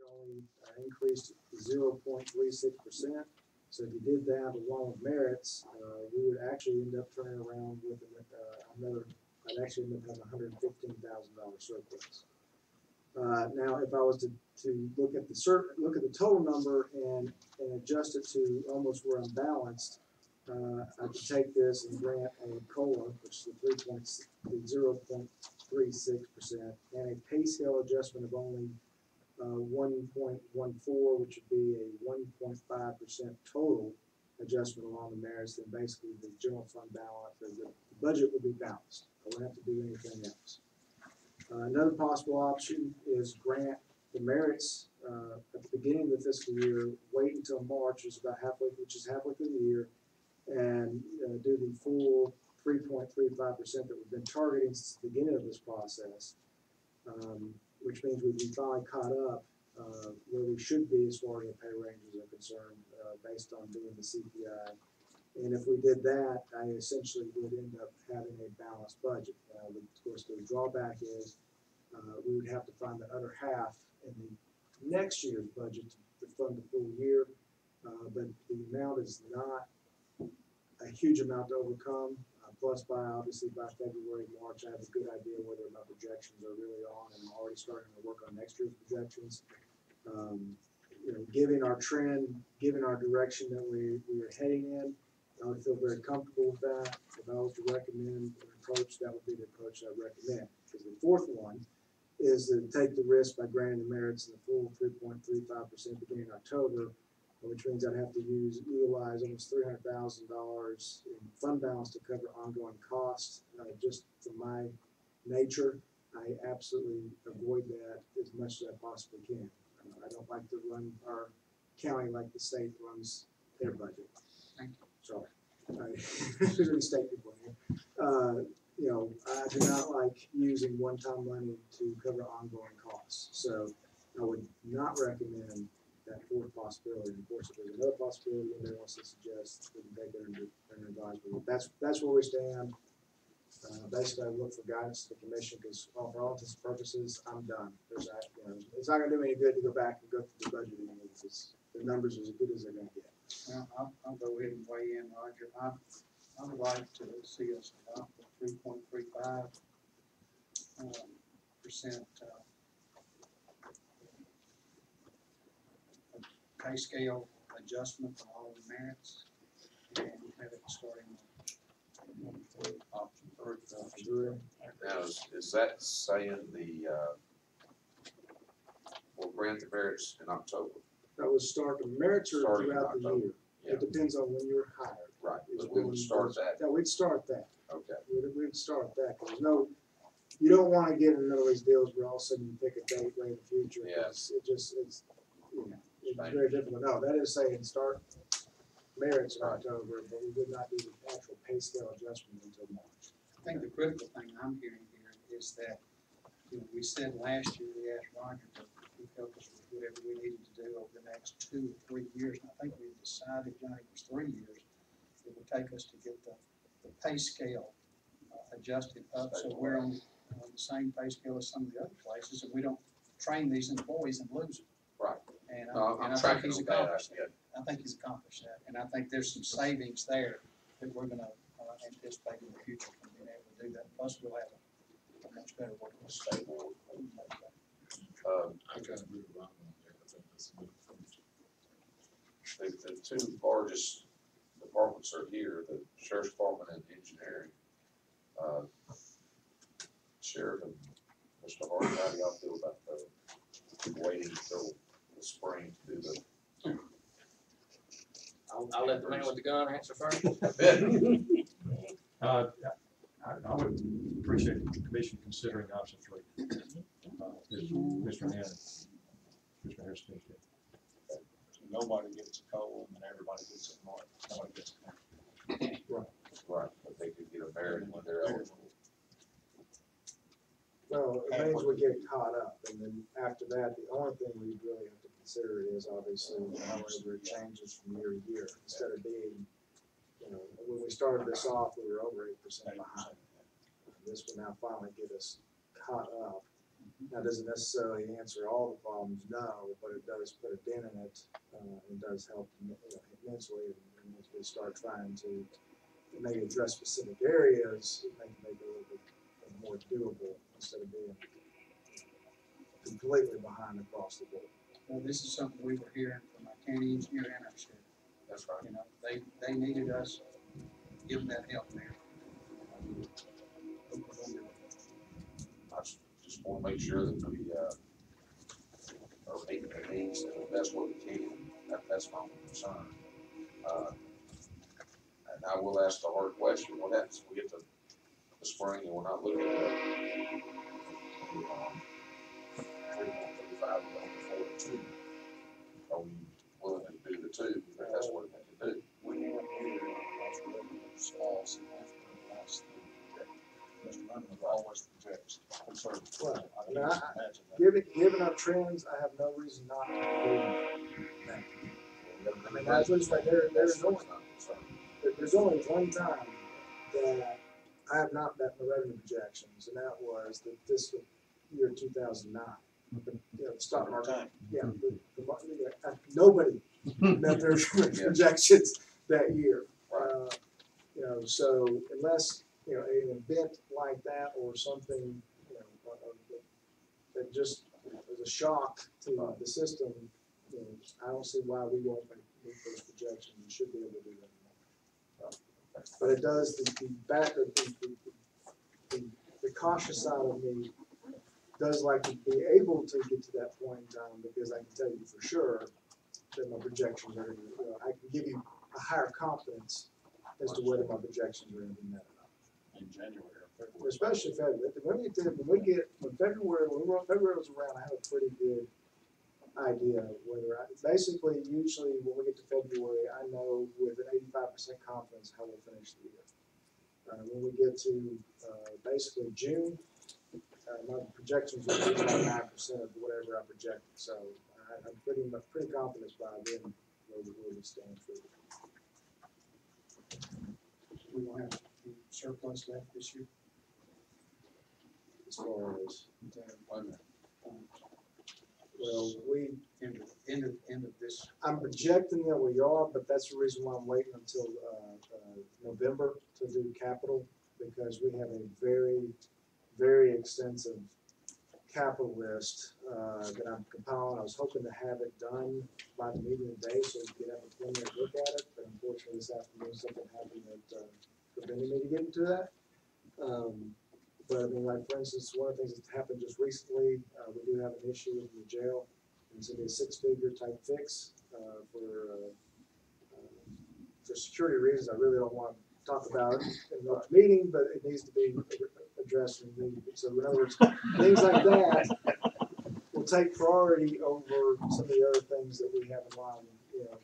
only increased 0.36%. So if you did that along with merits, we would actually end up turning around with another. I'd actually end up having $115,000 surplus. Now, if I was to look at the total number and adjust it to almost where I'm balanced, I could take this and grant a COLA, which is the 0.36%, and a pay scale adjustment of only 1.14, which would be a 1.5% total adjustment along the merits. Then basically the general fund balance, or the budget would be balanced. I wouldn't have to do anything else. Another possible option is grant the merits at the beginning of the fiscal year, wait until March, which is halfway through the year, and do the full 3.35% that we've been targeting since the beginning of this process, which means we'd be finally caught up where we should be as far as the pay ranges are concerned, based on doing the CPI. And if we did that, I essentially would end up having a balanced budget. Of course, the drawback is we would have to find the other half in the next year's budget to fund the full year, but the amount is not a huge amount to overcome. Plus, obviously by February, March, I have a good idea whether my projections are really on, and I'm already starting to work on next year's projections. Given our trend, given our direction that we are heading in, I would feel very comfortable with that. If I was to recommend an approach, that would be the approach I would recommend. Because the fourth one is to take the risk by granting the merits in the full 3.35% beginning in October, which means I'd have to utilize almost $300,000 in fund balance to cover ongoing costs. Just from my nature, I absolutely avoid that as much as I possibly can. I don't like to run our county like the state runs their budget. Thank you. Sorry. There's any state people here. I do not like using one-time money to cover ongoing costs. So I would not recommend that fourth possibility. And of course, if there's another possibility anybody wants to suggest, we can take it under advisement. That's where we stand. Basically, I look for guidance to the commission because, for all intents and purposes, I'm done. It's not going to do me any good to go back and go through the budget anymore because the numbers are as good as they're going to get. Well, I'll go ahead and weigh in, Roger. I would like to see us adopt the 3.35% pay scale adjustment for all the merits, and have it starting option three. Now, is that saying we'll grant the merits in October? That would start the merits or Starting in throughout the October. year. Yeah. It depends on when you're hired. Right, but we would start that. Yeah, we'd start that. Okay. We'd start that. You don't want to get in the middle of these deals where all of a sudden you pick a date way in the future. Yeah. It's very difficult. No, that is saying start merits in October, but we would not do the actual pay scale adjustment until March. I think the critical thing I'm hearing here is that, we said last year, we asked Roger to help us with whatever we needed to do over the next 2 or 3 years. And I think we decided, Johnny, it was 3 years. It would take us to get the pay scale adjusted up, so we're on the same pay scale as some of the other places, and we don't train these employees and lose them. Right. And I'm I think tracking he's on that. accomplished that. I think he's accomplished that, and I think there's some savings there that we're going to anticipate in the future from being able to do that. Plus, we'll have a much better working stable. The two largest departments are here, the sheriff's department and engineering. Sheriff and Mr. Hardy, how do y'all feel about waiting until the spring to do the? I'll let the man with the gun answer first. I would appreciate the commission considering option 3. As Mr. Harris finished it. So nobody gets a COLA and everybody gets a mark. Nobody gets a mark. Right, but they could get a merit when they're eligible. Well, it means we get caught up, and then after that, the only thing we really have to consider is obviously however it changes from year to year. Instead of being, when we started this off, we were over 8% behind. This will now finally get us caught up, Now, does it necessarily answer all the problems? No, but it does put a dent in it, and does help immensely, and as we start trying to maybe address specific areas, it make it a little bit more doable instead of being completely behind across the board. Well, this is something we were hearing from our county engineer and our sheriff. That's right. You know, they needed us, give them that help there. Hope we're gonna do it. I just wanna make sure that we, are meeting the needs in the best way we can. That's my only concern. And I will ask the hard question, what happens if we get to the spring and we're not looking at 3.35, we're going for 2? Are we willing to do the 2, if that's what we have to do? When you were here, that's really small, significant, less than projected. Mr. Rundle always projects conservative. Well, I I mean, can I- just imagine that. Given our trends, I have no reason not to believe that. I mean, that's what's like, there's only one time that I have not met my revenue projections, and that was the fiscal year 2009. You know, the stock market, Time. yeah, nobody met their projections that year. You know, so unless, you know, an event like that or something, you know, that just was a shock to the system, you know, I don't see why we won't meet those projections. We should be able to do that. But it does, the cautious side of me does like to be able to get to that point in time, because I can tell you for sure that my projections are, you know, I can give you a higher confidence as to whether my projections are gonna be met or not. In January or February. Especially February. When February was around, I had a pretty good idea of whether basically, usually when we get to February, I know with an 85% confidence how we'll finish the year. When we get to, basically June, my projections will be about 9% of whatever I projected, so I'm pretty confident by then where we stand for it. We will have any surplus left this year. As far as, Wait a minute. well, End of this. I'm projecting that we are, but that's the reason why I'm waiting until, November to do capital, because we have a very, very extensive capital list, that I'm compiling. I was hoping to have it done by the meeting today, so we could have a preliminary look at it, but unfortunately this afternoon something happened that, prevented me to get into that. But I mean, like, for instance, one of the things that happened just recently, we do have an issue in the jail. And it's gonna be a 6-figure type fix, for security reasons. I really don't want to talk about it in the meeting, but it needs to be addressed and needed. So in other words, things like that will take priority over some of the other things that we have in line. You know,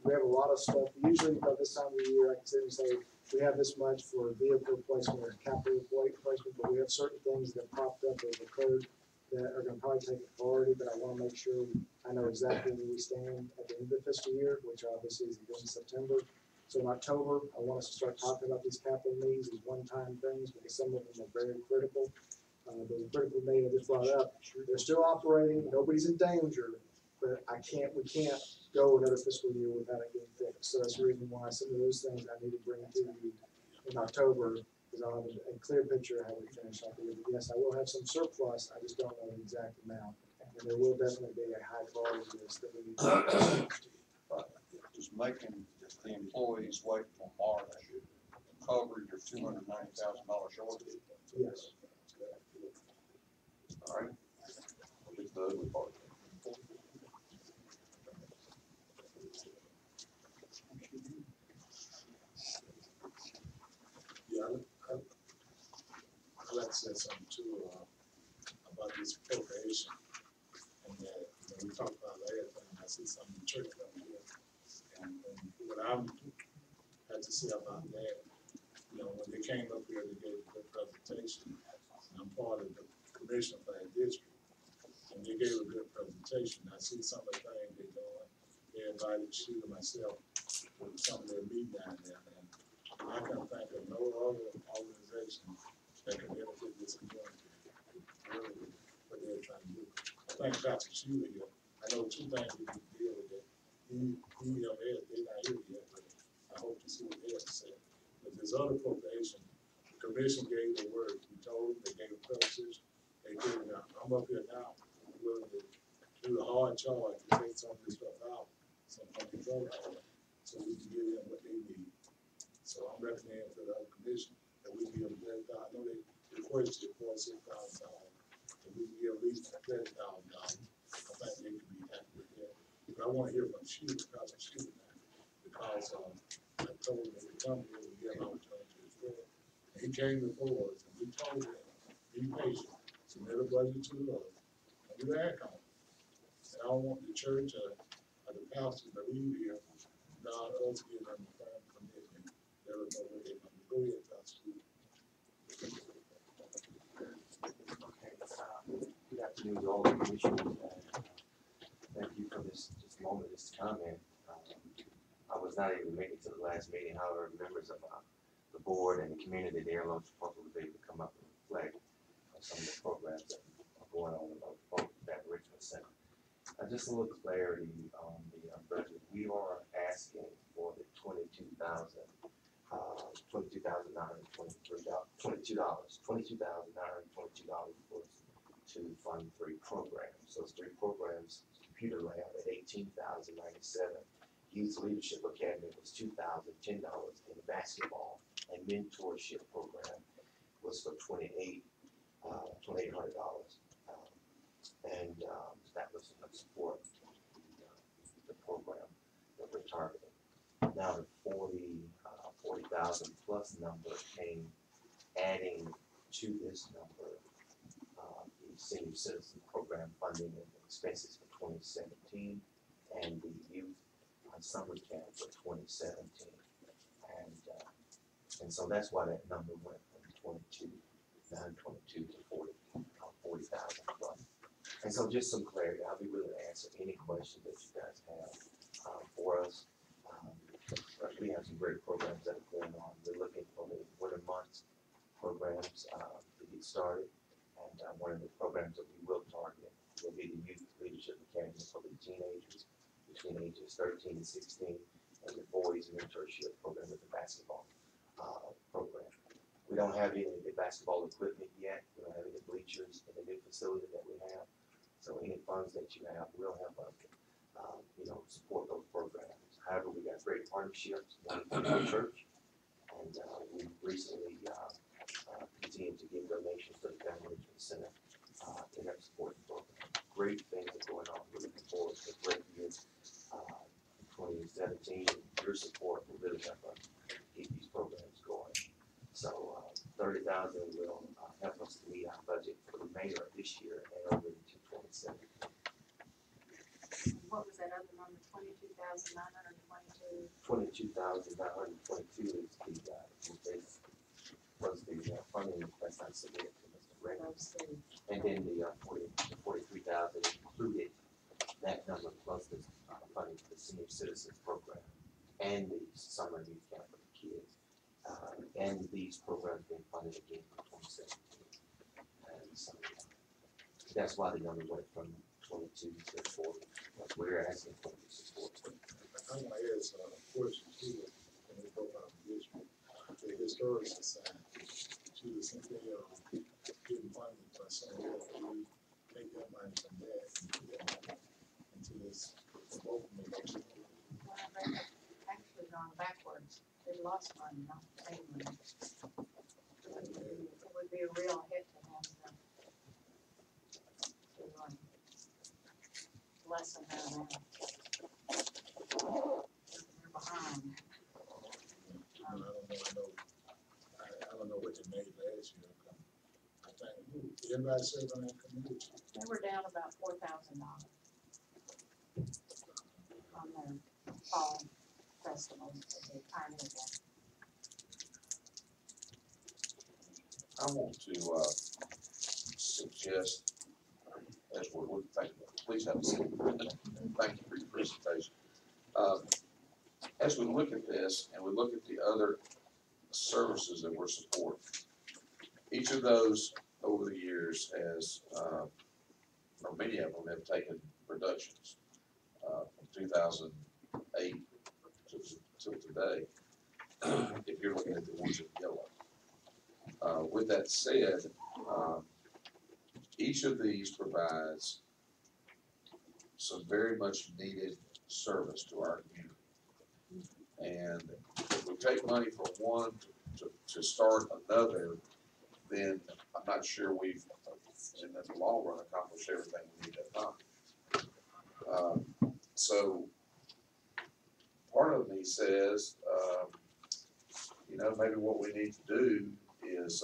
we have a lot of stuff. Usually by this time of the year, I can sit and say, we have this much for vehicle replacement or capital replacement, but we have certain things that popped up that have occurred that are gonna probably take a priority, but I wanna make sure I know exactly where we stand at the end of the fiscal year, which obviously is in September. So in October, I want us to start talking about these capital needs, these one-time things, because some of them are very critical. The critical need I just brought up, they're still operating, nobody's in danger, but we can't go another fiscal year without it getting fixed. So that's the reason why some of those things I need to bring to you in October, because I'll have a clear picture of how we finish out the year. But yes, I will have some surplus, I just don't know the exact amount. And there will definitely be a high priority list that we need to. Just making the employees wait till March to cover your $290,000 shortage. Yes. All right. We'll get to the ugly part. Yeah, I'd like to say something too, about this appropriation. And that, you know, we talked about last time, I see some in church over here. And what I'm, had to say about that, you know, when they came up here, they gave a good presentation. And I'm part of the commission for that district. And they gave a good presentation. I see some of the things they're doing. They invited Sheila and myself to some of their meeting down there. And I can think of no other organization that can benefit this community, really, what they're trying to do. I think Dr. Sheila here, I know two things we can deal with that. They're not here yet, but I hope to see what they have to say. But there's other appropriation, the commission gave their word, we told them, they gave a presentation, they gave it out. I'm up here now, I'm willing to do the hard charge to take some of this stuff out, some of the vote out, so we can give them what they need. So I'm recommending to the other commission that we give them $30,000. I know they requested $46,000, but we can give at least $30,000. I think they can be happy with that. But I want to hear from Sheila, because of Sheila now, because I told him that the company would get an opportunity as well. And he came before us, and we told him, be patient, submit a budget to the Lord, and we act on it. And I don't want the church or the pastor to leave here without us giving them a firm commitment. They don't know what they're going to do. Go ahead, Pastor. Okay, good afternoon to all the commissioners, and thank you for this moment, this comment. I was not able to make it to the last meeting, however, members of the board and the community there in Lone Star was able to come up and reflect on some of the programs that are going on at Richmond Center. Just a little clarity on the budget. We are asking for the $22,922 to fund 3 programs. Those 3 programs: Computer Lab at $18,097, Youth Leadership Academy was $2,010, and the basketball and mentorship program was for $2,800. And that was enough support the program that we're targeting. Now the 40,000 plus number came adding to this number the senior citizen program funding and expenses for 2017 and the youth summer camp for 2017. And so that's why that number went from 922 to 40,000 plus. And so just some clarity, I'll be willing to answer any questions that you guys have for us. We have some great programs that are going on. We're looking for the winter months programs to get started. And one of the programs that we will target will be the Youth Leadership Academy for the teenagers between ages 13 and 16, and the boys mentorship program with the basketball program. We don't have any of the basketball equipment yet. We don't have any bleachers in the new facility that we have. So any funds that you have will help us, support those programs. However, we got great partnerships with our church, and we recently continued to give donations to the Family Richmond Center to help support the program. Great things are going on. We're looking forward to a great year in 2017. Your support will really help us keep these programs going. So 30,000 will help us to meet our budget for the remainder of this year and over into 2017. What was that other number, 22,922? 22,922 was the funding request I submitted to Mr. Reynolds. And then the 43,000 included that number plus the funding for the senior citizens program and the summer youth camp for the kids. And these programs being funded again for 2017. And so that's why the number went from 22 to 40. But we're asking for the support. I want to ask a question too, when we go about the district. The Historic Society, she was simply getting funded by someone else. We take that money from that and put that money into this local mission. Well, they have actually gone backwards. They lost money, not gained money. It would be a real hit to them to lessen their amount. They're behind. I don't know what they made last year. I think, everybody served on that committee. They were down about $4,000 on their fall festival that they pioneered that. I want to suggest, as we're looking, please have a seat. Thank you for your presentation. As we look at this and we look at the other services that we're supporting, each of those over the years has or many of them have taken reductions, from 2008 to today, if you're looking at the ones in yellow. With that said, each of these provides some very much needed service to our community. And if we take money from one to start another, then I'm not sure we've, in the long run, accomplished everything we need to accomplish. So part of me says, you know, maybe what we need to do is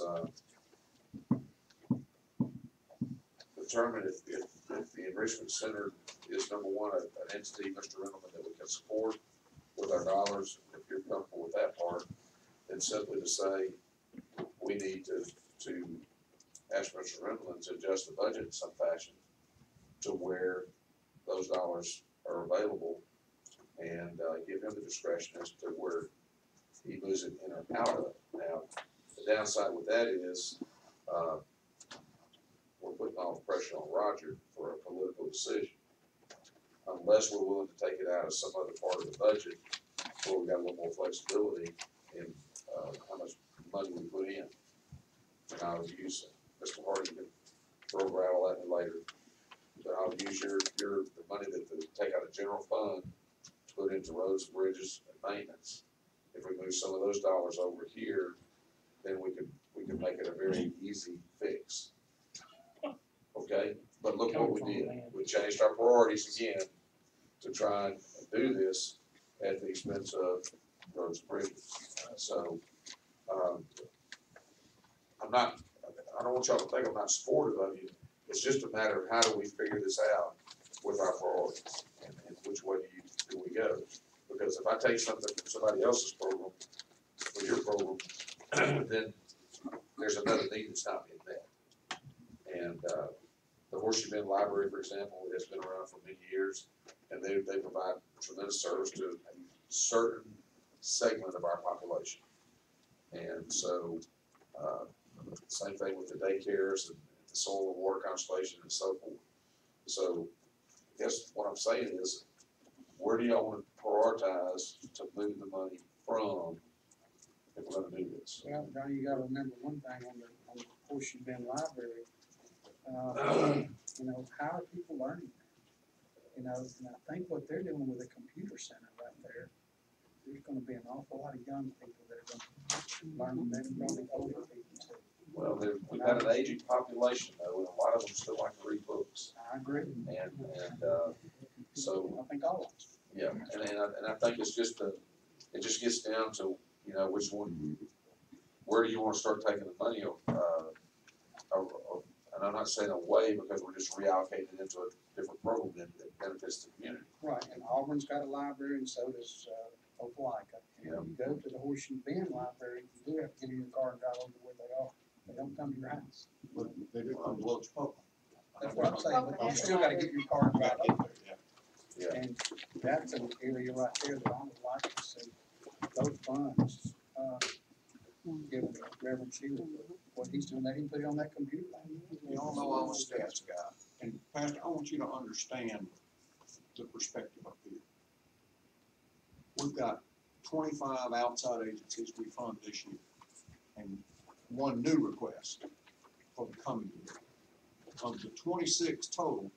determine if the enrichment center is number one, an entity, Mr. Riddleman, that we can support with our dollars. If you're comfortable with that part, then simply to say, we need to ask Mr. Riddleman to adjust the budget in some fashion to where those dollars are available, and give him the discretion as to where he moves it in or out of it. Now, the downside with that is, we're putting all the pressure on Roger for a political decision. Unless we're willing to take it out of some other part of the budget, where we got a little more flexibility in how much money we put in. And I'll use, Mr. Hardy can throw gravel at me later, but I'll use the money that they take out of general fund to put into roads, bridges, and maintenance. If we move some of those dollars over here, then we can make it a very easy fix. Okay, but look what we did. We changed our priorities again to try and do this at the expense of roads and bridges. So, I don't want y'all to think I'm not supportive of you. It's just a matter of how do we figure this out with our priorities, and which way do we go? Because if I take something from somebody else's program, for your program, then there's another need that's not being met. And the Horseshoe Bend Library, for example, has been around for many years, and they provide tremendous service to a certain segment of our population. And so, same thing with the daycares and the soil and water conservation and so forth. So, I guess what I'm saying is, where do y'all want to prioritize to move the money from if we're gonna do this? Well, Johnny, you gotta remember one thing on the Horseshoe Bend Library. You know, how are people learning? You know, and I think what they're doing with the computer center right there, there's gonna be an awful lot of young people that are gonna learn, maybe probably older people too. Well, we've got an aging population though, and a lot of them still like to read books. I agree. And so, I think all of us. yeah, and I think it's just it just gets down to, you know, which one, where do you want to start taking the money, and I'm not saying away because we're just reallocating it into a different program that benefits the community. Right, and Auburn's got a library and so does Opelika. Yeah. You go to the Horseshoe Bend Library, you do have to get in your car and drive over to where they are. They don't come to your house. But they do come to Lowe's Public. That's what I'm saying, but you still gotta get your car and drive over there. Yeah. And that's an area right there that I would like to see those funds, give Reverend Sheila what he's doing, let him put it on that computer. You all know I'm a stats guy, and Pastor, I want you to understand the perspective up here. We've got 25 outside agencies we fund this year, and one new request for the coming year. Of the 26 total,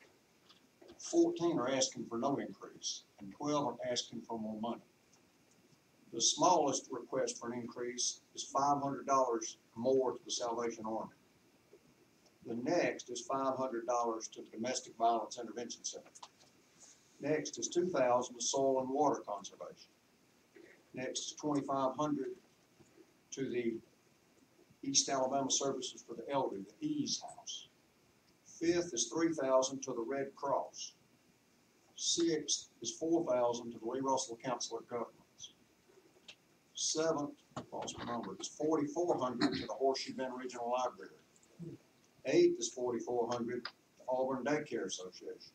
14 are asking for no increase, and 12 are asking for more money. The smallest request for an increase is $500 more to the Salvation Army. The next is $500 to the Domestic Violence Intervention Center. Next is $2,000 to soil and water conservation. Next is $2,500 to the East Alabama Services for the Elderly, the EASE House. Fifth is $3,000 to the Red Cross. Sixth is $4,000 to the Lee Russell Council of Governments. Seventh, lost my number, is $4,400 to the Horseshoe Bend Regional Library. Eighth is $4,400 to Auburn Daycare Association.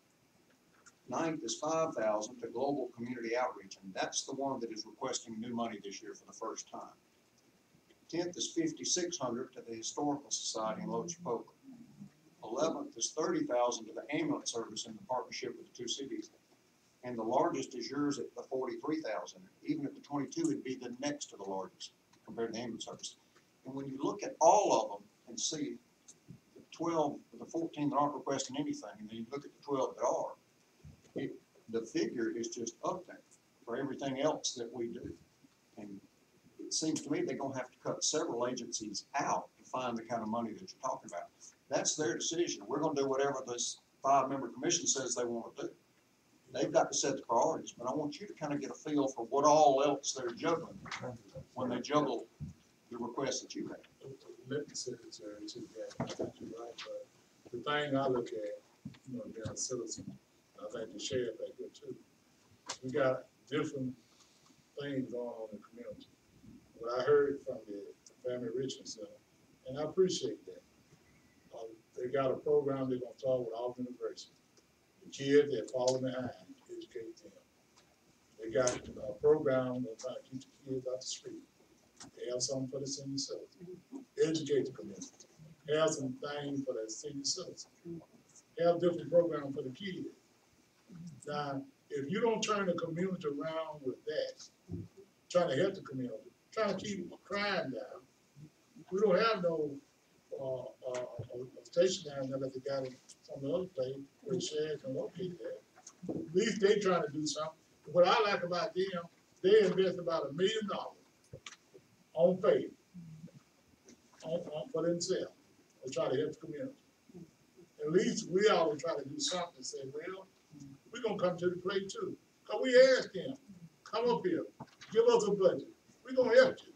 Ninth is $5,000 to Global Community Outreach, and that's the one that is requesting new money this year for the first time. 10th is $5,600 to the Historical Society in Loach Poker. 11th is 30,000 to the ambulance service in the partnership with the two cities. And the largest is yours at the 43,000. Even at the 22, it'd be the next to the largest compared to the ambulance service. And when you look at all of them and see the 12, the 14 that aren't requesting anything, and then you look at the 12 that are, the figure is just up there for everything else that we do. And it seems to me they're gonna have to cut several agencies out to find the kind of money that you're talking about. That's their decision. We're gonna do whatever this 5-member commission says they wanna do. They've got to set the priorities, but I want you to kind of get a feel for what all else they're juggling when they juggle the requests that you have. Let me say this, Jerry, too, yeah, I think you're right, but the thing I look at, you know, being a citizen, I think the sheriff back here too, we got different things going on in the community. What I heard from the Family Richmond Center, and I appreciate that. They got a program they're gonna start with Auburn University. The kids that fall behind, educate them. They got a program that's trying to keep the kids out the street. They have something for the senior citizen. Educate the community. Have some things for the senior citizen. Have different programs for the kids. Now, if you don't turn the community around with that, trying to help the community, trying to keep crime down, we don't have no station down there that they got in some of the other places where the sheriff can locate that. At least they trying to do something. What I like about them, they invest about $1 million on faith, for themselves, to try to help the community. At least we ought to try to do something and say, well, we're gonna come to the plate too. Cause we asked them, come up here, give us a budget. We're gonna help you.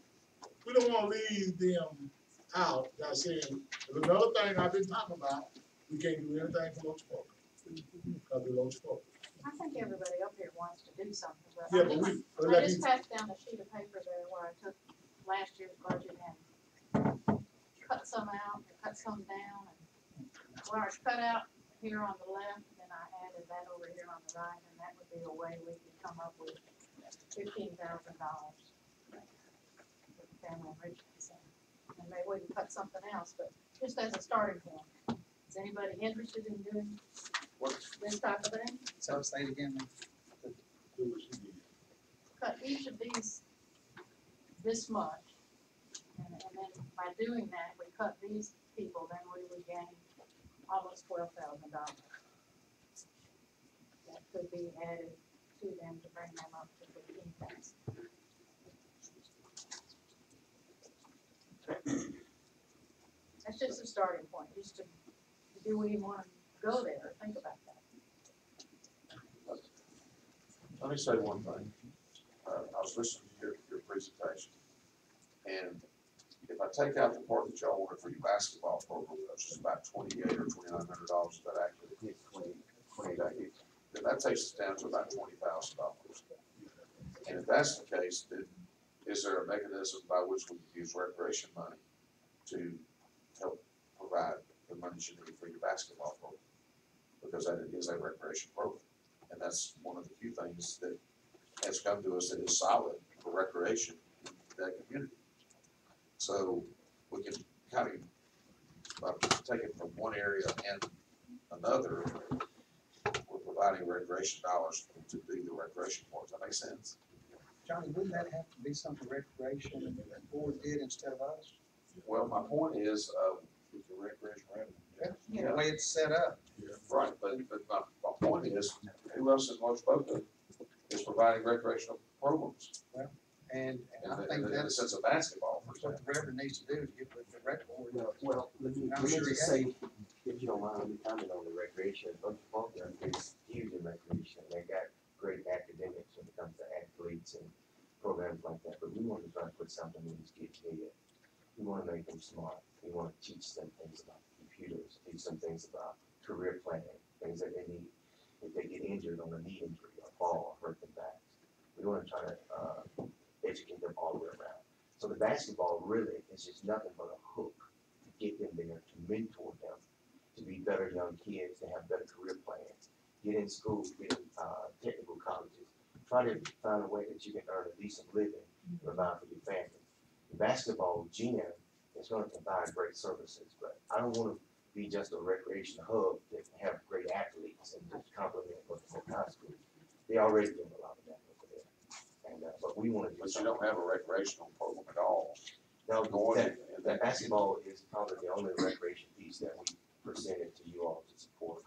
We don't wanna leave them out by saying, there's another thing I've been talking about, we can't do anything for Loach Fork. Cause we're Loach Fork. I think everybody up here wants to do something, but Yeah, I but just, we, I just passed down a sheet of paper there where I took last year's budget and cut some out, and cut some down, and where I cut out here on the left, then I added that over here on the right, and that would be a way we could come up with $15,000 for the Family Enrichment Center. And maybe we can cut something else, but just as a starting point. Is anybody interested in doing this type of thing? So say it again, do what you need. Cut each of these this much, and then by doing that, we cut these people, then we would gain almost $12,000. That could be added to them to bring them up to 15,000. That's just a starting point, just to, do we want to go there or think about that? Let me say one thing. I was listening to your presentation, and if I take out the part that y'all wanted for your basketball program, which is about $2,800 or $2,900, is that accurate? It's 28. Then that takes us down to about $20,000. And if that's the case, then is there a mechanism by which we can use recreation money to help provide the money you need for your basketball program? Because that is a recreation program. And that's one of the few things that has come to us that is solid for recreation in that community. So we can kind of take it from one area and another. We're providing recreation dollars to do the recreation part. Does that make sense? Johnny, wouldn't that have to be something recreation and the board did instead of us? Well, my point is, With the recreation revenue. The way it's set up. right, but my point is, who else in Los Boca is providing recreational programs? And I In think the that's sense of basketball, for what example. the Reverend needs to do, is get with the rec board. Well, let me I'm sure just he say, if you don't mind, let me comment on the recreation. Loach Fork is huge in recreation. They got great academics when it comes to athletes and programs like that. But we want to try to put something in these kids' head. We want to make them smart. We want to teach them things about computers, teach them things about career planning, things that they need if they get injured on a knee injury or fall or hurt their backs. We want to try to educate them all the way around. So the basketball really is just nothing but a hook to get them there, to mentor them, to be better young kids, to have better career plans, get in school, get in technical colleges, try to find a way that you can earn a decent living, provide for your family. The basketball gym is going to provide great services, but I don't want to be just a recreation hub that can have great athletes and just complement what the high school. They already doing a lot of that over there. And, but we wanna do But you something. don't have a recreational program at all. Now, Going that, in- that basketball is probably the only recreation piece that we presented to you all to support,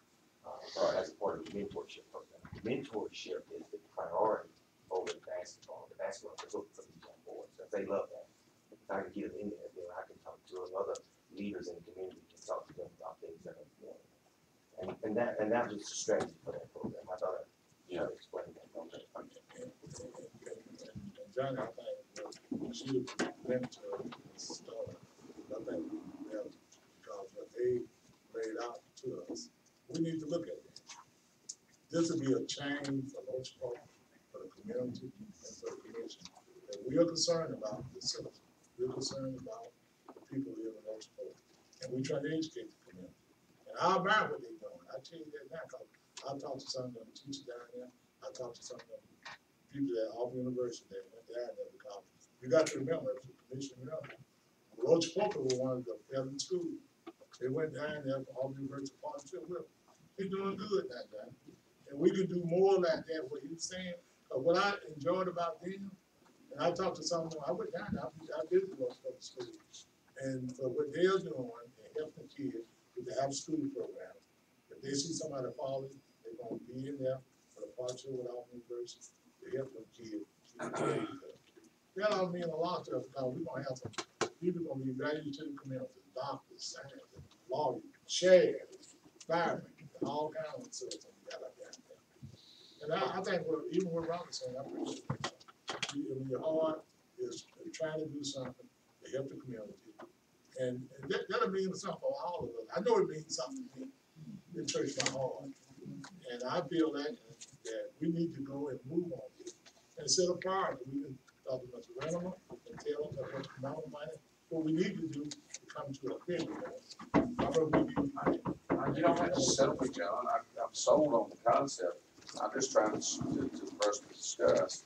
as a part of the mentorship program. Mentorship is the priority over the basketball. The basketball is open for these young boys, if they love that. If I can get them in there, then I can talk to them, other leaders in the community can talk to them about things that are important. And that was the strategy for that program. I thought I Yeah. explained that. Okay. And John, I think what you went to start, I think we have, because what they laid out to us, we need to look at it. This will be a change for Loach Park, for the community, and for the commission. And we are concerned about the citizens, we're concerned about the people who live in Loach Park, and we try to educate the community. And I admire what they're doing, I tell you that now, cause I talked to some of them teachers down there, I talked to some of them people at Auburn University that went down there because you got to remember, as a commission, you know, Roach Poker was one of the failing schools. They went down there for Auburn University partnership with them. They're doing good that time. And we could do more like that, what you saying. What I enjoyed about them, and I talked to someone, I went down there, I visited Roach Poker School. And for what they're doing, and helping kids with the after school program. If they see somebody falling, they're gonna be in there for the partnership with Auburn University. To help them kids. That all mean a lot to us because we're gonna have some people gonna be valued to the community, doctors, scientists, lawyers, sheriffs, firemen, and all kinds of citizens got up there. And I think even what Robert saying, I appreciate that. Your heart is trying to do something to help the community. And that'll mean something for all of us. I know it means something to me. It touched my heart. And I feel that we need to go and move on this and set a priority. We can talk to Mr. Renimer and tell him that what amount of money, what we need to do to come to a opinion. You don't have to settle with John, I'm sold on the concept, I'm just trying to for us to discuss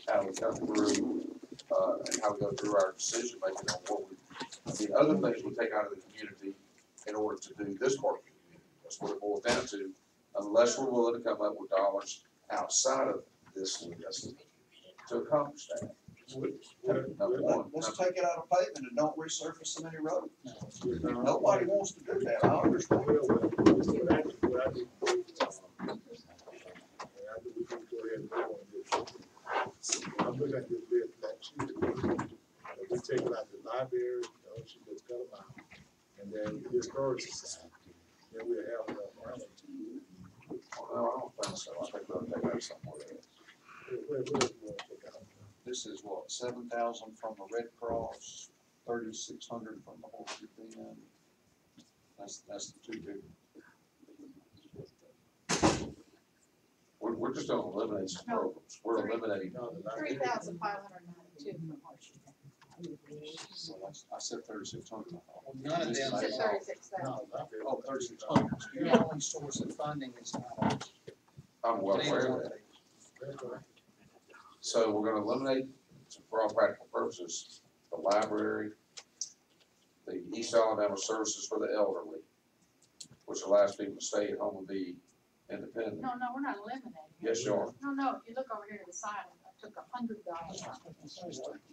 how we come through, and how we go through our decision making on what the other things we take out of the community in order to do this part of the community. That's what it boils down to, unless we're willing to come up with dollars outside of this list to accomplish that. Number one. Let's take it out of pavement and don't resurface so many roads. Nobody wants to do that, I understand. I'm looking at this bid that she did. We take it out the library, she just cut them out. And then the storage society, then we have enough money to. No, I don't think so, I think we'll take out somewhere else. Where do you want to take out? This is what, 7,000 from the Red Cross, 3,600 from the Horseshoe Bend. That's the two big. We're just gonna eliminate some programs, we're eliminating, No, the 3,592 from Horseshoe. So I said 3,600. Well, none of them It's are, 36,000. No, Oh, 3,600. The only source of funding is not. I'm well aware of that. That's right. So we're gonna eliminate, for all practical purposes, the library, the East Alabama Services for the Elderly, which allows people to stay at home and be independent. No, we're not eliminating it. Yes, you are. No, if you look over here to the side, I took $100 out.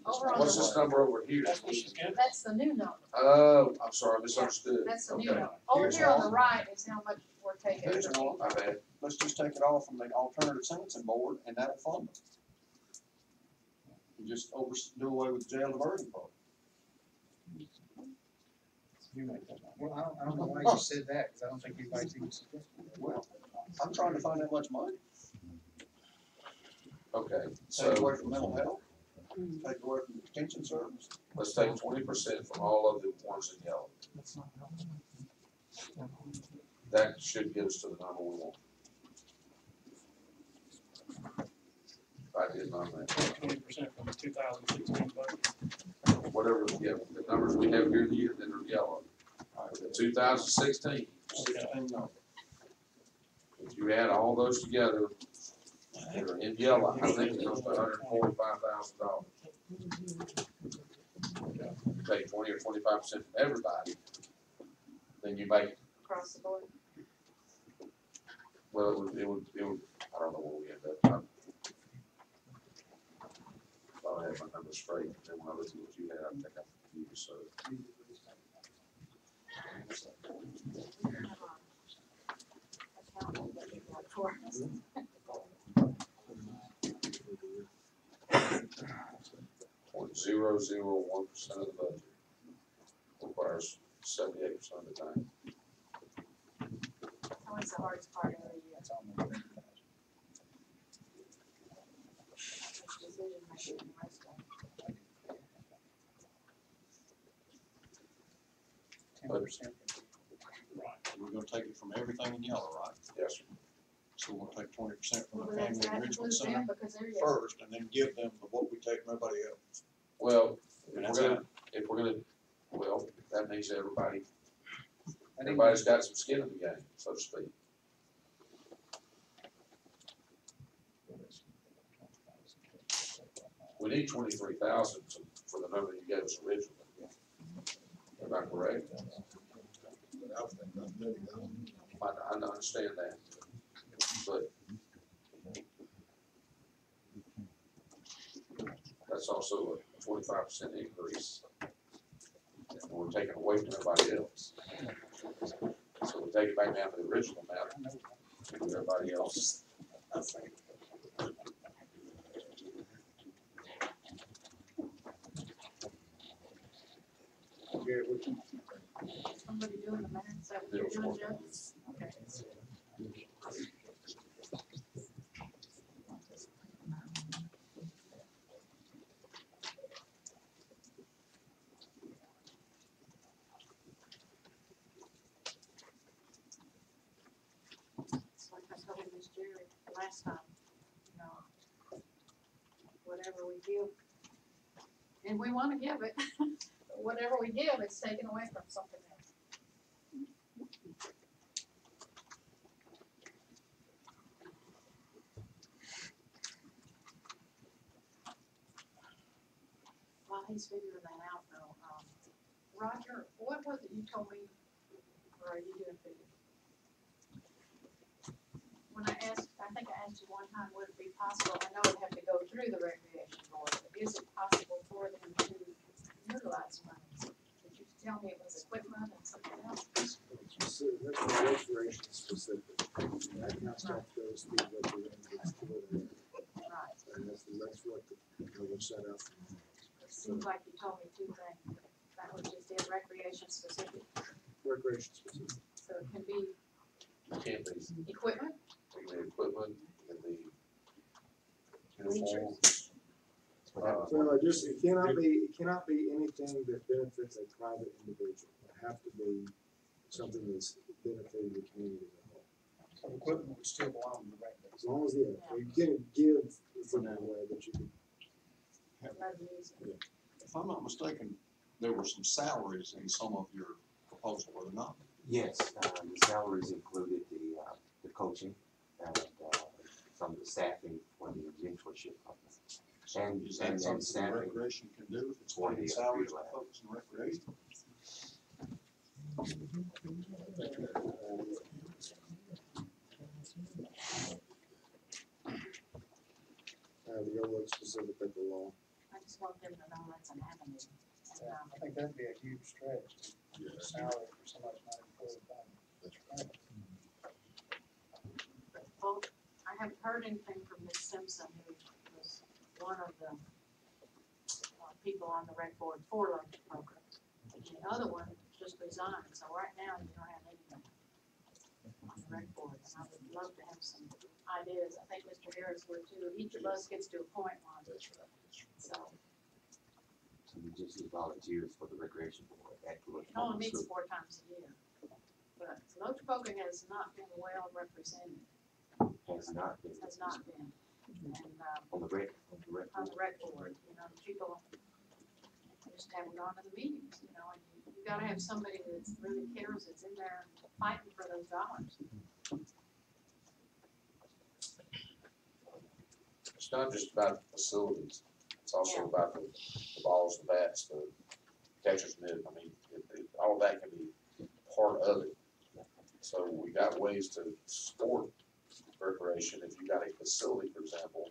Over on What's the, this number over here? that's the new number. Oh, I'm sorry, I misunderstood. That's the new Okay. number. Over Here's here on the one. right is how much we're taking. Here's from one. My bad. Let's just take it off from the alternative sentencing board and that'll fund it. You just do away with jail diversion program. You make that. well, I don't know why you said that, because I don't think anybody's even suggested that. Well, I'm trying to find that much money. Okay, Take so away from mental health, take away from detention service. let's take 20% from all of the ones in yellow. That should get us to the number we want. I did my math. 20% from the 2016 budget. Whatever, yeah, the numbers we have here that are yellow. The 2016, 16 number. if you add all those together, that are in yellow, I think it goes to $145,000. You take 20 or 25% from everybody, then you make across the board. Well, it would, I don't know where we end up. I thought I had my numbers straight, and then when I looked at what you had, I think I'm confused, so. Accountant budget like for us. 0.001% of the budget requires 78% of the time. Always the hardest part of the year. That's almost 30,000. Decision making and the rest of it. 10%. We're gonna take it from everything in yellow, right? Yes, sir. So we're gonna take 20% from Well, the that's, family that enrichment includes center them because they're young. first, and then give them what we take from everybody else. Well, And if that's we're gonna, well, that means I think everybody's got some skin in the game, so to speak. We need 23,000 for the number you gave us originally. Am I correct? But I was thinking about 30,000. I understand that, but that's also a 25% increase. And we're taking away from everybody else. So we take it back down to the original amount, to everybody else. Gary, what you, Somebody doing the math, so you're doing Joe? Okay. It's like I told Miss Jerry last time, you know, whatever we give, and we wanna give it, but whatever we give, it's taken away from something else. While he's figuring that out though, Roger, what was it you told me, or are you doing figures? When I asked, I think I asked you one time, would it be possible, I know it'd have to go through the recreation board, but is it possible for them to utilize money? Did you tell me it was equipment and something else? Specific, that's recreation specific. That kind of stuff goes through what the end of the Right, and that's what the, was set up. it seems like you told me two things, that was just it, recreation specific, Recreation specific. so it can be It can't be equipment, the equipment, it can be Bleachers. uniforms. Well, it cannot be anything that benefits a private individual. It have to be something that's benefiting the community as a whole. So the equipment would still belong to the regular. As long as, you can give from that way, but you can, not using. If I'm not mistaken, there were some salaries in some of your proposal, were there not? Yes, the salaries included the coaching and some of the staffing for the mentorship program. And, Is and, that and something staffing. recreation can do if it's For paying the salaries field for folks in recreation? to go look specific at the law. I just want them to know that's an avenue. And, I think that'd be a huge stretch, to salary for somebody's not employed by them. that's right. Well, I haven't heard anything from Ms. Simpson, who was one of the people on the rec board for lunch program. The other one just resigned, so right now you don't have anything on the rec board, and I would love to have some ideas. I think Mr. Harris would too. Each of us gets to appoint one, That's right. so So we just need volunteers for the recreation board at Loach it only Public meets School. 4 times a year. But Loach Poca has not been well represented, Has not been. has not been. And, On the rec, on the rec board, you know, the people just haven't gone to the meetings, you know, and you gotta have somebody that's really cares, that's in there fighting for those dollars. It's not just about the facilities, it's also about the balls, the bats, the catcher's mitt, I mean, all that can be part of it. So we got ways to support recreation. If you got a facility, for example,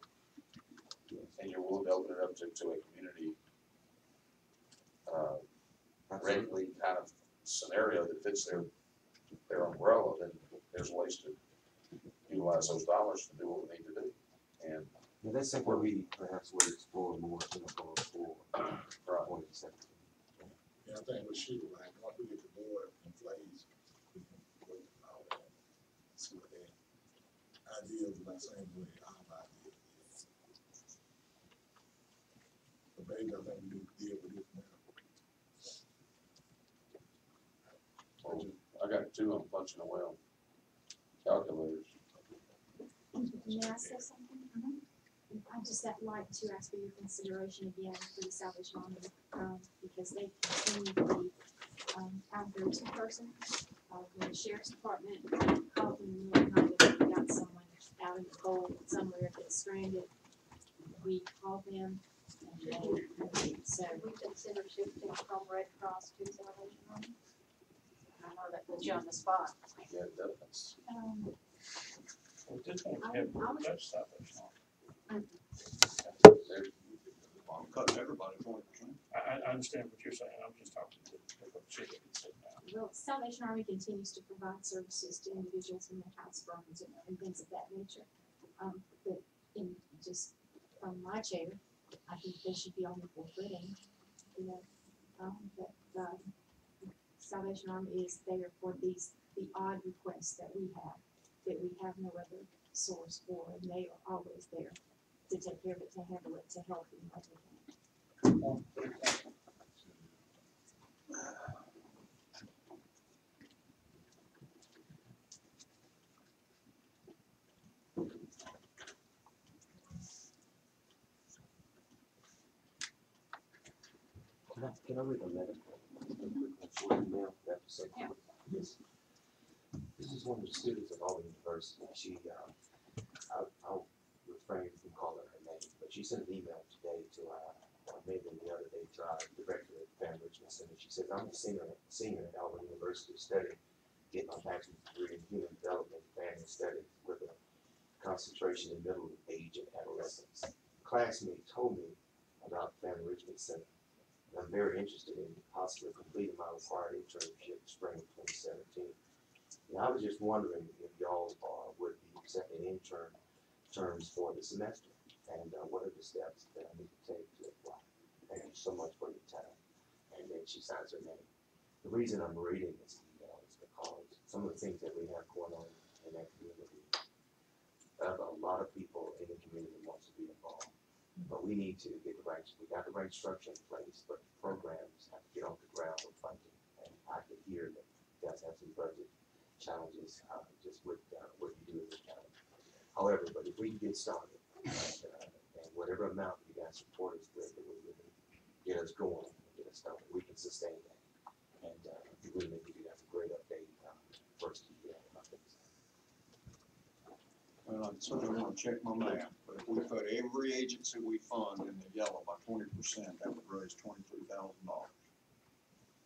and you're willing to open it up to a community, rec league kind of scenario that fits their umbrella, then there's ways to utilize those dollars to do what we need to do. And Yeah, that's something we perhaps would explore more in the going forward. Right. 2017. Yeah, I think we should, like, once we get the board in place, we can go all that, see what their ideas, like same way our ideas is. But maybe I think we need to deal with it now. well, I got two of them punching away on calculators. May I say something? I'd just like to ask for your consideration again for the Salvation Army, because they continue to be, our go-to person. When the sheriff's department called in the middle of the night, if we got someone out in the cold somewhere that's stranded, we call them and so. Should we consider shifting from Red Cross to Salvation Army? I know that puts you on the spot. Yeah, it does. We just want to have a touch Salvation Army. I'm cutting everybody 20%. I understand what you're saying, I'm just talking to what Sheila had said now. Well, Salvation Army continues to provide services to individuals in their house burns and things of that nature. But in just from my chair, I think they should be on equal footing, you know. But Salvation Army is there for the odd requests that we have no other source for, and they are always there to take care of it, to handle it, to help in what they can. Can I read a letter? Short email, that was sent. Yeah. Yes. This is one of the students of Auburn University. She, I'll refrain from calling her name, but she sent an email today to, maybe the other day to our director at Family Enrichment Center. She says, I'm a senior at Auburn University studying, getting my bachelor's degree in human development and family studies with a concentration in middle age and adolescence. A classmate told me about Family Enrichment Center. I'm very interested in possibly completing my required internship spring of 2017. And I was just wondering if y'all would be accepting terms for the semester, and what are the steps that I need to take to apply. Thank you so much for your time. And then she signs her name. The reason I'm reading this email is because some of the things that we have going on in that community, a lot of people in the community want to be involved. But we need to get we got the right structure in place, but the programs have to get off the ground with funding. And I can hear that you guys have some budget challenges, just with what you do in the county. However, but if we can get started, and whatever amount you guys support us with, it will really get us going and get us started. We can sustain that. And we really need to do that. A great update, first year about this. Well, I certainly want to check my math, but if we put every agency we fund in the yellow by 20%, that would raise $23,000,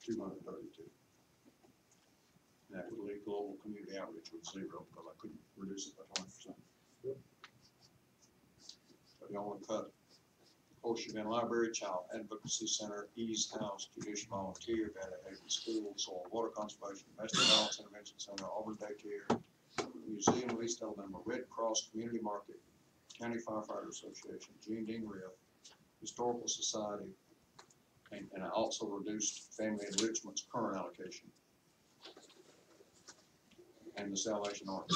232. That would leave global community outreach with zero, because I couldn't reduce it by 20%. But you only cut Ocean Library, Child Advocacy Center, Ease House, Judicial Volunteer, Data Haven School, Soil and Water Conservation, Domestic Violence Intervention Center, Auburn Daycare, Museum of East Alabama, Red Cross Community Market, County Firefighter Association, Gene Dean Riff, Historical Society, and I also reduced Family Enrichment's current allocation, and the Salvation Army.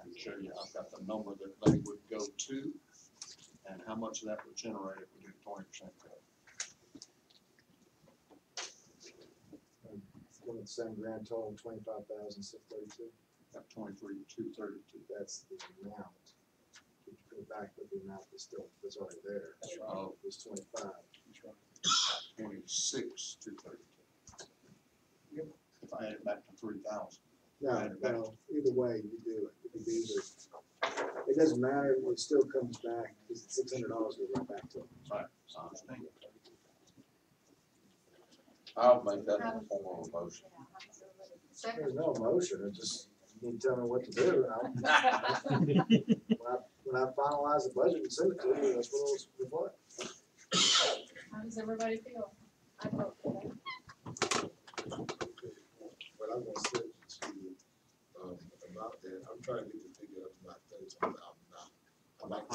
I can show you, I've got the number that they would go to, and how much that would generate if we did a 20% cut. Going with the same grand total, 25,632. Got 23,232. That's the amount. If you go back with the amount that's already there. That's right. It was 25. 26,232. If I add it back to 3,000. No, Add it back. no, either way you do it. It could be either. It doesn't matter, it still comes back, because the $600 goes right back to them. Right, so I understand. I'll make that in the form of a motion. There's no motion, it just, you need to tell me what to do, and when I finalize the budget and send it to you, that's what it'll reflect. How does everybody feel? I vote for that. What I'm gonna say to you, about that, I'm trying to get the figure up to about $30,000. I'm like,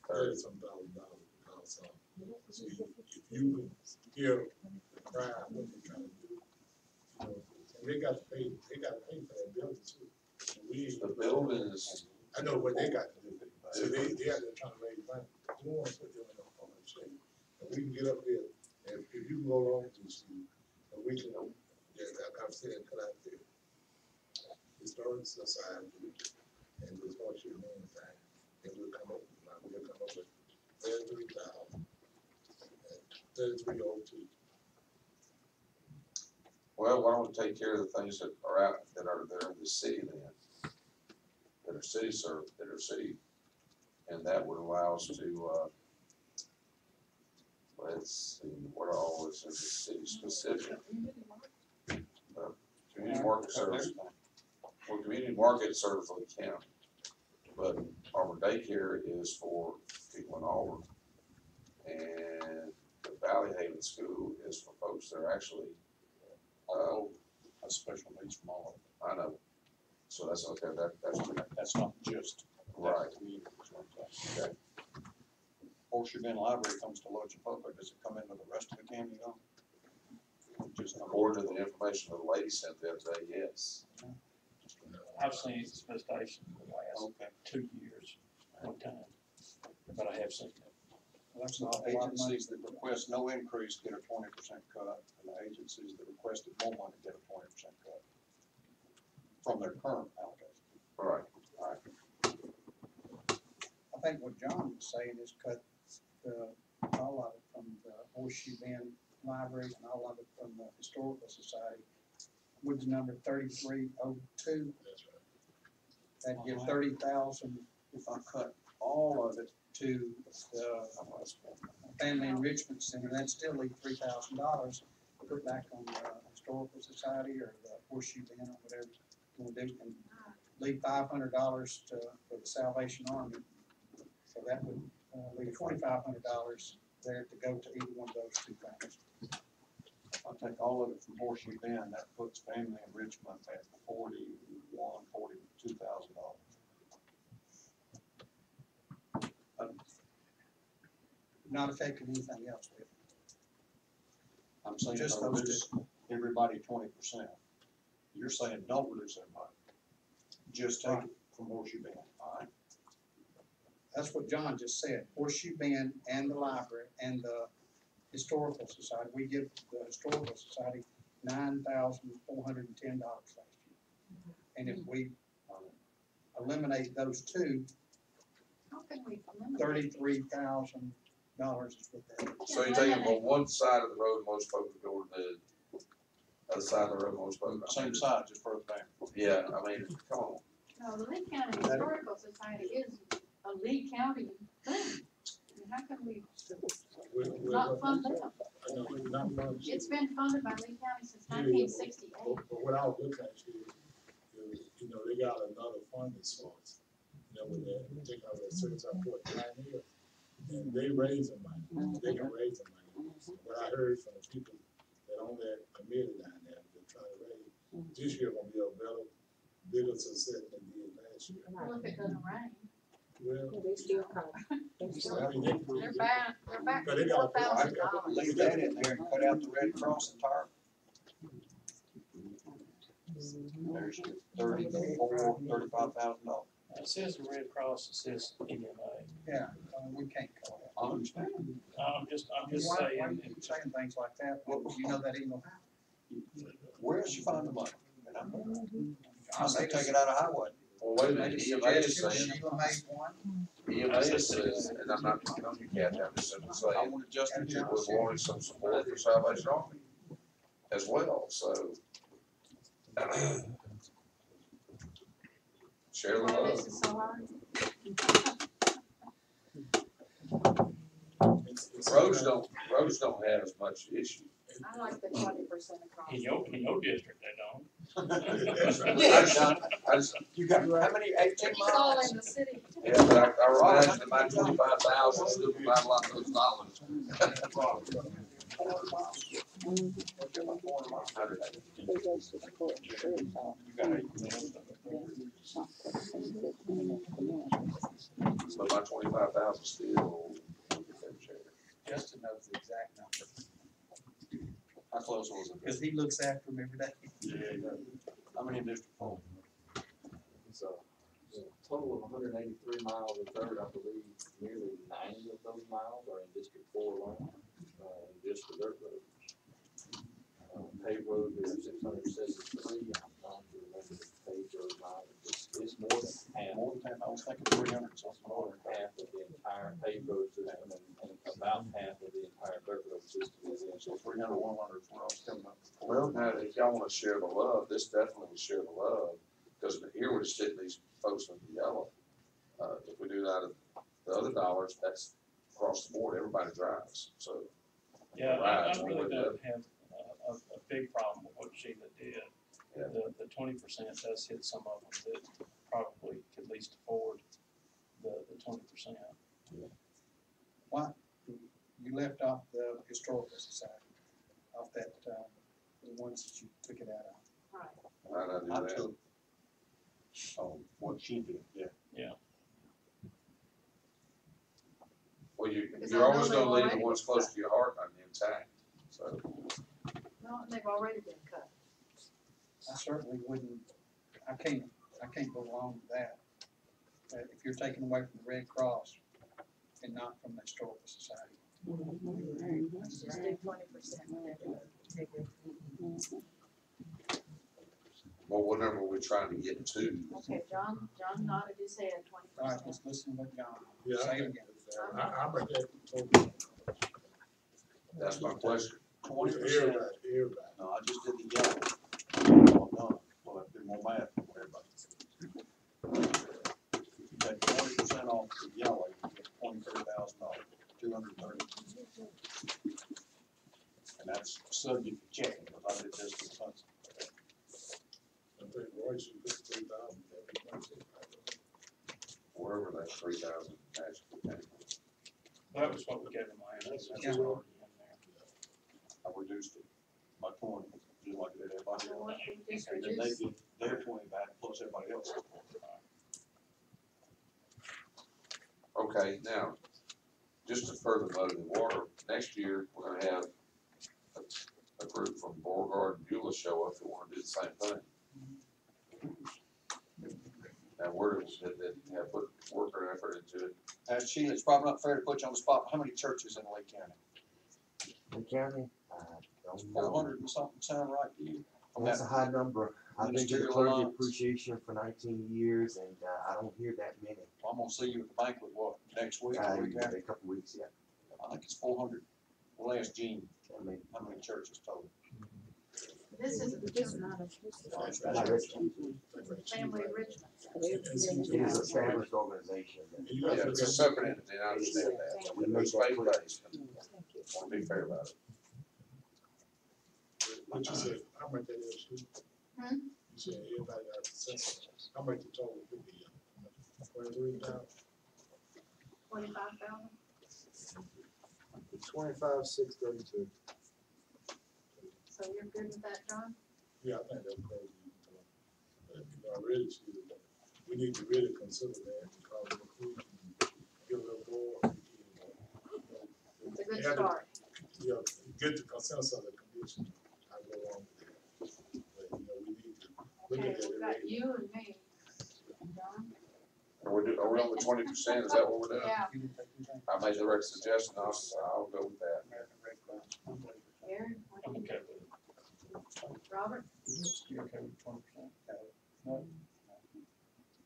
$30,000, because, see, if you hear the cry, what they're trying to do, you know, and they got to pay for that building too. And The building is, I know what they got to do, so they out there trying to raise money, we don't wanna put them in a shame. And we can get up there, and if you can go along with this, and we can, like I'm saying, cut out there. Historic Society, and this horseshoe moon thing, and we'll come up with 33,032. well, why don't we take care of the things that are out, that are there in the city then? That are city, and that would allow us to, let's see, what all is in the city specific? Community market service. Well, community market serves Lee County, but Auburn Daycare is for people in Auburn. And the Valley Haven School is for folks that are actually, A special needs from all I know, so that's okay, that's of them. That's not just. right. Okay. Horseshoe Bend Library comes to Logan Public, does it come into the rest of the county though? Just According to the information that the lady sent the other day, yes. I've seen it specification for the last Okay. 2 years, one time, but I have seen it. Well, that's not a lot of money. Agencies that request no increase get a 20% cut, and the agencies that requested more money get a 20% cut from their current allocation. All right. I think what John was saying is cut all of it from the Horseshoe Bend Library and all of it from the Historical Society. What's the number, 3302? That's right. That'd give 30,000 if I cut all of it to the Family Enrichment Center. That'd still leave $3,000 to put back on the Historical Society or the Horseshoe Bend or whatever you want to do. And leave $500 for the Salvation Army. So that would leave $2,500 there to go to either one of those two things. I'll take all of it from Horseshoe Bend, that puts family enrichment at $42,000. Not affecting anything else with it. I'm saying Just to those reduce everybody 20%. You're saying don't reduce everybody. Just take it from Horseshoe Bend, all right? That's what John just said. Horseshoe Bend and the library and the Historical Society, we give the Historical Society $9,410 last year. And if we eliminate those two, How can we eliminate? $33,000 is what that is. So you're taking from one side of the road, most folks go to the other side of the road, most folks. Same side, just further down. Yeah, I mean, come on. No, the Lee County Historical Society is a Lee County thing. I mean, how can we not fund them? I know, we're not much. It's been funded by Lee County since 1968. But what I was looking at is, you know, they got another funding source. You know, when they're taking over that certain support down here, and they raise the money, they can raise the money. What I heard from the people that own that committee down there, they're trying to raise, this year gonna be a better, bigger success than it did last year. Well, if it doesn't rain, Well, They still come. I mean, they're back But to they got a- $4,000. Leave that in there and cut out the Red Cross entirely. There's $35,000. It says the Red Cross, it says EMA. Yeah, we can't call it. I understand. I'm just Why do saying, you keep saying things like that? Well, you know that ain't gonna happen. Where else you find the money? And I'm I say take it out of highway. Well, wait a Made a minute, EMA is suggestion, saying, Sheila made one. EMA says, and I'm not picking on you, Kathy, I'm just simply I saying, want to just we wanted some support for Salvation Army as well, so. Share the Why love. this is so hard? Roads don't have as much issue. I like the 20% across. in your district, they don't. Yeah, John, I just, you got, how many, 18 It's all miles? in the city. yeah, but I imagine that my 25,000 still provide a lot of those dollars. So my 25,000 still. Justin knows the exact number, How close was it? because he looks after them every day. Yeah, how many in District 4? It's a total of 183 miles of dirt, I believe nearly 90 of those miles are in District 4 alone, just the dirt roads. Paved roads, we have 673, I'm trying to remember the paved road miles, it's more than half. More than 10, I was thinking 300 something. More than half of the entire paved road system and about half of the entire dirt road system is in. So 300, 100 is where I was coming up. Well, now, if y'all wanna share the love, this definitely will share the love, because here we're just sitting these folks in the yellow. If we do that, the other dollars, that's across the board, everybody drives, so. Yeah, Right, I really with don't have a big problem with what Sheila did. Yeah. The 20% does hit some of them that probably could least afford the 20%. Why, you left off the historical society, off that, the ones that you took it out of. Right. Why'd I I do that? took, oh, what she did, yeah. Well, Because you're I know always they've gonna leave the already- ones close to your heart intact, so. No, they've already been cut. I certainly wouldn't, I can't go along with that. If you're taking away from the Red Cross and not from the Historical Society. Just do 20%. Well, whatever we're trying to get to, Okay, John nodded his head, All right, 20%. let's listen to what John, Yeah, say I it think, again. I make that total. that's my question. 20%. Everybody. No, I just did the yellow. I'm done. Well, I did more math for everybody. If you take 20% off the yellow, you get $23,000, 230. And that's subject to checking, because I did this for tons. I think Roy should put 3,000 there. Wherever that 3,000 actually came from. That was what we gave them last year. That's Yeah. already in there. I reduced it by 20, just like I did everybody So else. what we just And then they reduced, get their 20 back plus everybody else. Okay, now, just to further muddy the water, next year, we're gonna have a group from Beauregard and Beulah show up that wanna do the same thing. Now, we're, that have put work or effort into it. Sheila, it's probably not fair to put you on the spot, but how many churches in Lake County? Lake County, I don't know. 400 and something sound right to you? From That's a that- high number. I've been to the Ministerial clergy alliance. appreciation for 19 years and I don't hear that many. I'm gonna see you at the banquet, what, next week, Uh, or week after? a couple weeks, yeah. I think it's 400. We'll ask Gene, I mean, how many churches total? this is It's not a. not Richmond. Family Richmond. It is an established organization. Yeah, it's a separate entity, I understand that. We It's make that clear. faith-based, I wanna be fair about it. What you said, how much that is, Steve? Hmm? You said everybody got a census, how much the total would be? 23,000? 25,000. 25,632. So you're good with that, John? Yeah, I think that's crazy. Really, we need to really consider that because if we can get a little more. It's a good Yeah, start. Yeah, get the consensus of the commission, I go on with that. But, we need to look Okay, at that. we got you and me. John? Are we on the 20%, is that what we're doing? Yeah, You didn't take anything? I made the right suggestion, I'll go with that. American Red Cross. Aaron, what I'm do you okay think? with it. Robert? You okay with 20%? No,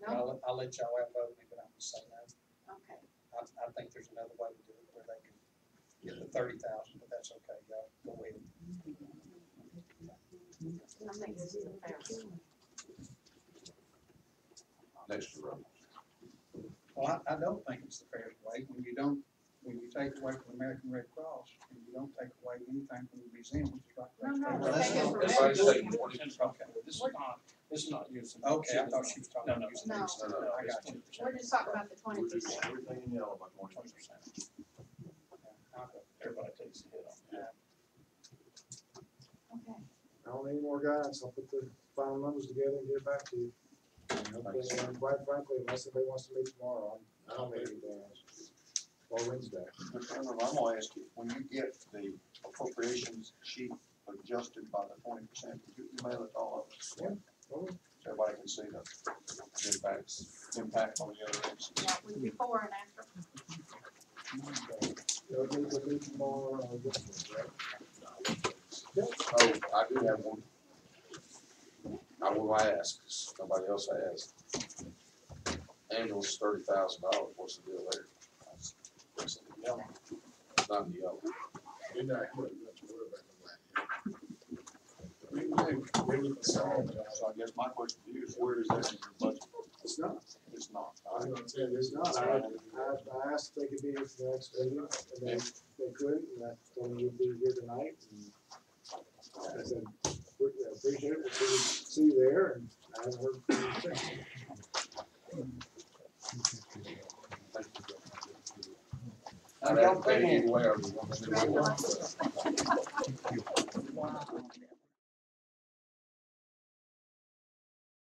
No? I'll let y'all have vote, but I'm just saying that. Okay. I think there's another way to do it where they can get the 30,000, but that's okay, y'all, go ahead. I think this is a fair one. Next year, Robert. Well, I don't think it's the fairest way, when you don't, when you take away from American Red Cross, and you don't take away anything from the museum, which is right. No, no, next we're to it. taking from Everybody's everything. taking 20%. Okay, this is not using. Okay, I thought she was talking No, about no, using no. these. No, no, I got you. We're just talking about the 20%. Everything in yellow by 20%. Everybody takes a hit on that. Okay. I don't need any more guidance, I'll put the final numbers together and get back to you. And hopefully, quite frankly, unless somebody wants to meet tomorrow, I don't need anything else. Or Wednesday. Mr. Chairman, I'm gonna ask you, when you get the appropriations sheet adjusted by the 20%, could you email it to all of us? Yeah. So everybody can see the impact on the other ends. Yeah, with before and after. It'll be tomorrow, I'll get it, right? Oh, I do have one. I will ask, 'cause nobody else asked. Ambulance, $30,000, what's the deal there? It's not in the yellow. You're not, you're not worried about that. So I guess my question to you is, where is that in your budget? It's not, It's not. I'm gonna tell you, it's not, I asked if they could be here for the next meeting, and they couldn't, and I told them we'd be here tonight, and I said, appreciate it, we'll see you there, and I haven't heard anything. I don't think anyway, are we gonna do Congratulations. one?